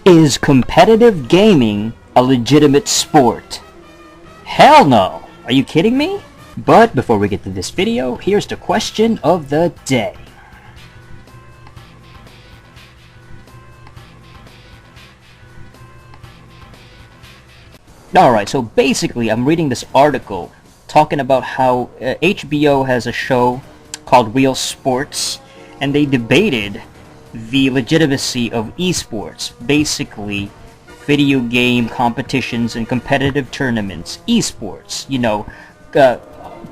Is competitive gaming a legitimate sport? Hell no! Are you kidding me? But before we get to this video, here's the question of the day. Alright, so basically I'm reading this article talking about how HBO has a show called Real Sports, and they debated the legitimacy of eSports, basically video game competitions and competitive tournaments, eSports,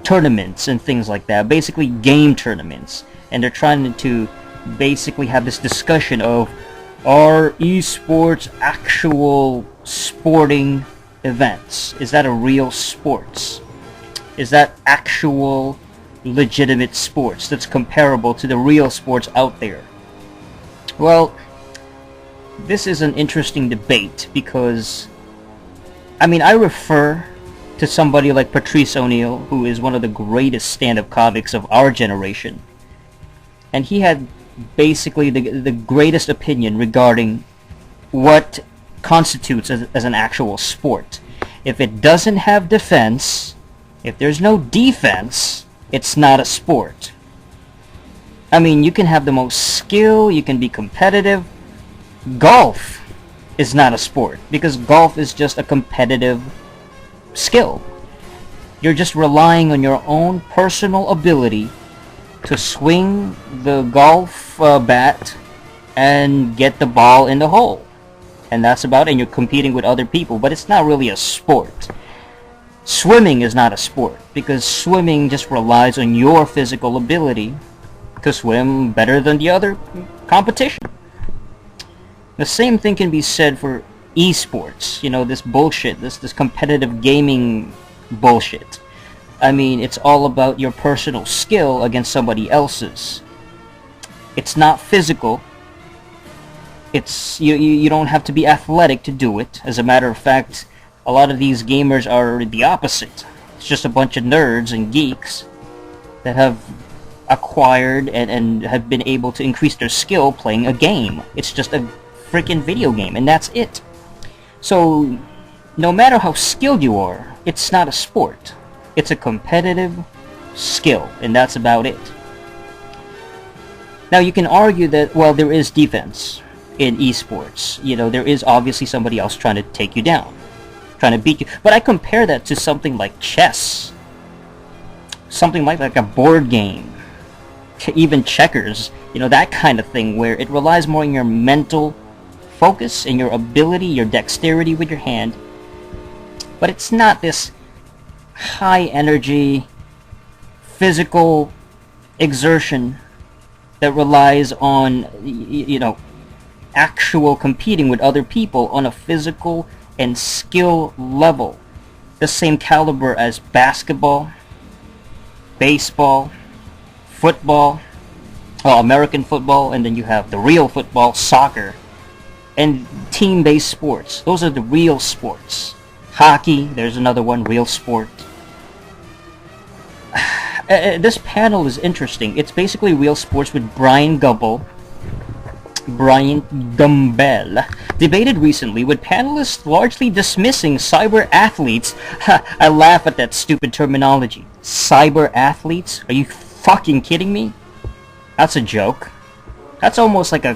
tournaments and things like that, basically game tournaments. And they're trying to basically have this discussion of, are eSports actual sporting events? Is that a real sports? Is that actual legitimate sports that's comparable to the real sports out there? Well, this is an interesting debate because, I refer to somebody like Patrice O'Neal, who is one of the greatest stand-up comics of our generation. And he had basically the greatest opinion regarding what constitutes as an actual sport. If it doesn't have defense, if there's no defense, it's not a sport. You can have the most skill, you can be competitive. Golf is not a sport because golf is just a competitive skill. You're just relying on your own personal ability to swing the golf bat and get the ball in the hole. And that's about it. And you're competing with other people, but it's not really a sport. Swimming is not a sport because swimming just relies on your physical ability to swim better than the other competition. The same thing can be said for eSports, this bullshit, this competitive gaming bullshit. It's all about your personal skill against somebody else's. It's not physical. It's you don't have to be athletic to do it. As a matter of fact, a lot of these gamers are the opposite. It's just a bunch of nerds and geeks that have acquired and have been able to increase their skill playing a game. It's just a freaking video game, and that's it. So, no matter how skilled you are, it's not a sport. It's a competitive skill, and that's about it. Now, you can argue that, well, there is defense in eSports. There is obviously somebody else trying to take you down, trying to beat you. But I compare that to something like chess. Something like a board game. Even checkers, that kind of thing where it relies more on your mental focus and your ability, your dexterity with your hand. But it's not this high energy physical exertion that relies on, actual competing with other people on a physical and skill level. The same caliber as basketball, baseball, football, American football, and then you have the real football, soccer, and team-based sports. Those are the real sports. Hockey, there's another one, real sport. This panel is interesting. It's basically Real Sports with Brian Gumbel debated recently with panelists largely dismissing cyber athletes. I laugh at that stupid terminology. Cyber athletes? Are you fucking kidding me? That's a joke. That's almost like a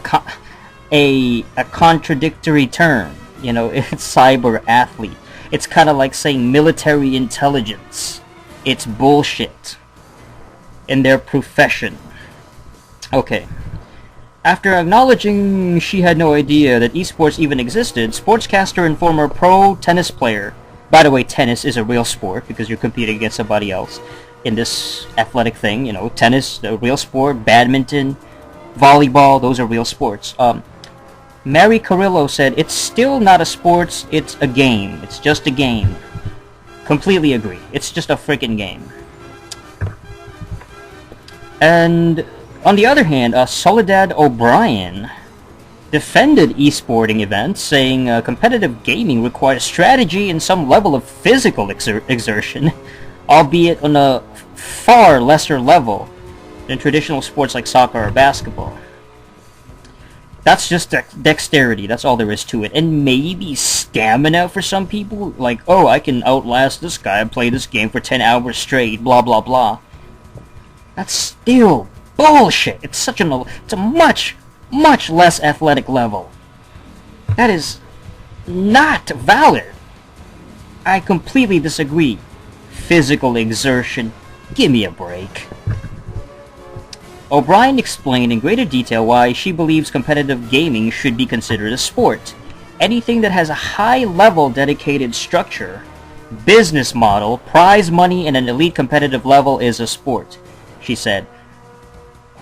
contradictory term. It's cyber athlete. It's kind of like saying military intelligence. It's bullshit in their profession. Okay. After acknowledging she had no idea that esports even existed, sportscaster and former pro tennis player, by the way, tennis is a real sport because you're competing against somebody else in this athletic thing, tennis, a real sport, badminton, volleyball, those are real sports. Mary Carrillo said, it's still not a sports, it's a game. It's just a game. Completely agree. It's just a freaking game. And on the other hand, Soledad O'Brien defended esporting events, saying competitive gaming requires strategy and some level of physical exertion, albeit on a far lesser level than traditional sports like soccer or basketball. That's just dexterity. That's all there is to it. And maybe stamina for some people. Like, oh, I can outlast this guy and play this game for 10 hours straight, blah, blah, blah. That's still bullshit. It's a much, much less athletic level. That is not valid. I completely disagree. Physical exertion. Give me a break. O'Brien explained in greater detail why she believes competitive gaming should be considered a sport. Anything that has a high-level dedicated structure, business model, prize money, and an elite competitive level is a sport, she said.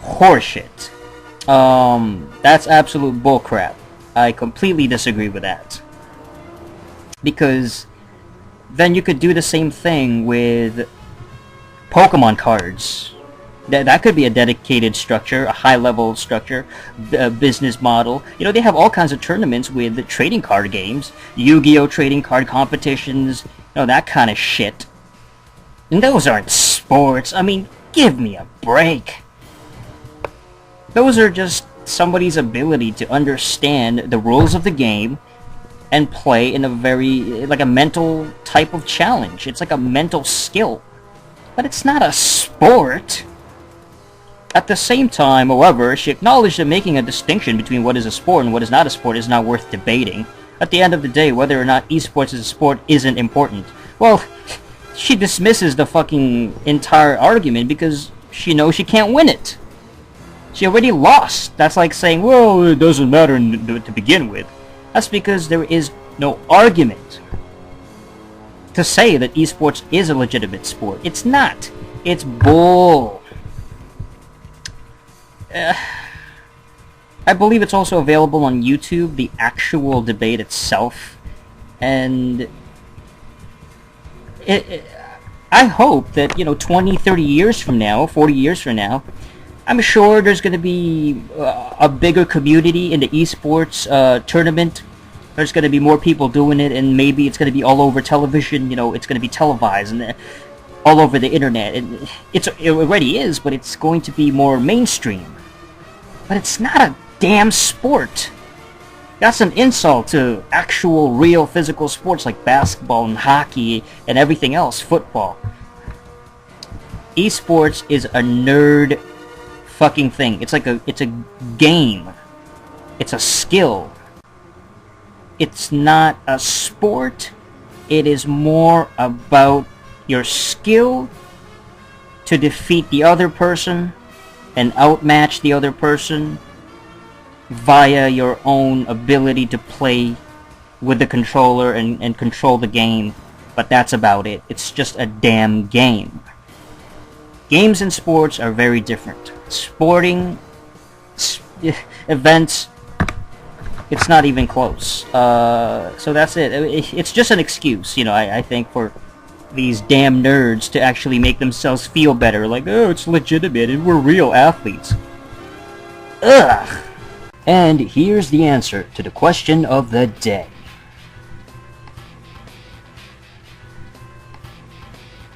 Horseshit. That's absolute bullcrap. I completely disagree with that. Because then you could do the same thing with Pokemon cards. That could be a dedicated structure, a high-level structure, a business model. You know, they have all kinds of tournaments with trading card games, Yu-Gi-Oh! Trading card competitions, you know, that kind of shit. And those aren't sports. I mean, give me a break. Those are just somebody's ability to understand the rules of the game and play in a very, like a mental type of challenge. It's like a mental skill. But it's not a sport. At the same time, however, she acknowledged that making a distinction between what is a sport and what is not a sport is not worth debating. At the end of the day, whether or not esports is a sport isn't important. Well, she dismisses the fucking entire argument because she knows she can't win it. She already lost. That's like saying, well, it doesn't matter to begin with. That's because there is no argument to say that esports is a legitimate sport. It's not. It's bull. I believe it's also available on YouTube, the actual debate itself. And I hope that, 20, 30 years from now, 40 years from now, I'm sure there's going to be a bigger community in the esports tournament. There's going to be more people doing it, and maybe it's going to be all over television. It's going to be televised and all over the internet. And it already is, but it's going to be more mainstream. But it's not a damn sport. That's an insult to actual, real, physical sports like basketball and hockey and everything else, football. Esports is a nerd fucking thing. It's a game. It's a skill. It's not a sport. It is more about your skill to defeat the other person and outmatch the other person via your own ability to play with the controller and control the game. But that's about it. It's just a damn game. Games and sports are very different. Sporting events, it's not even close. So that's it. It's just an excuse, I think, for these damn nerds to actually make themselves feel better. Like, oh, it's legitimate and we're real athletes. Ugh! And here's the answer to the question of the day.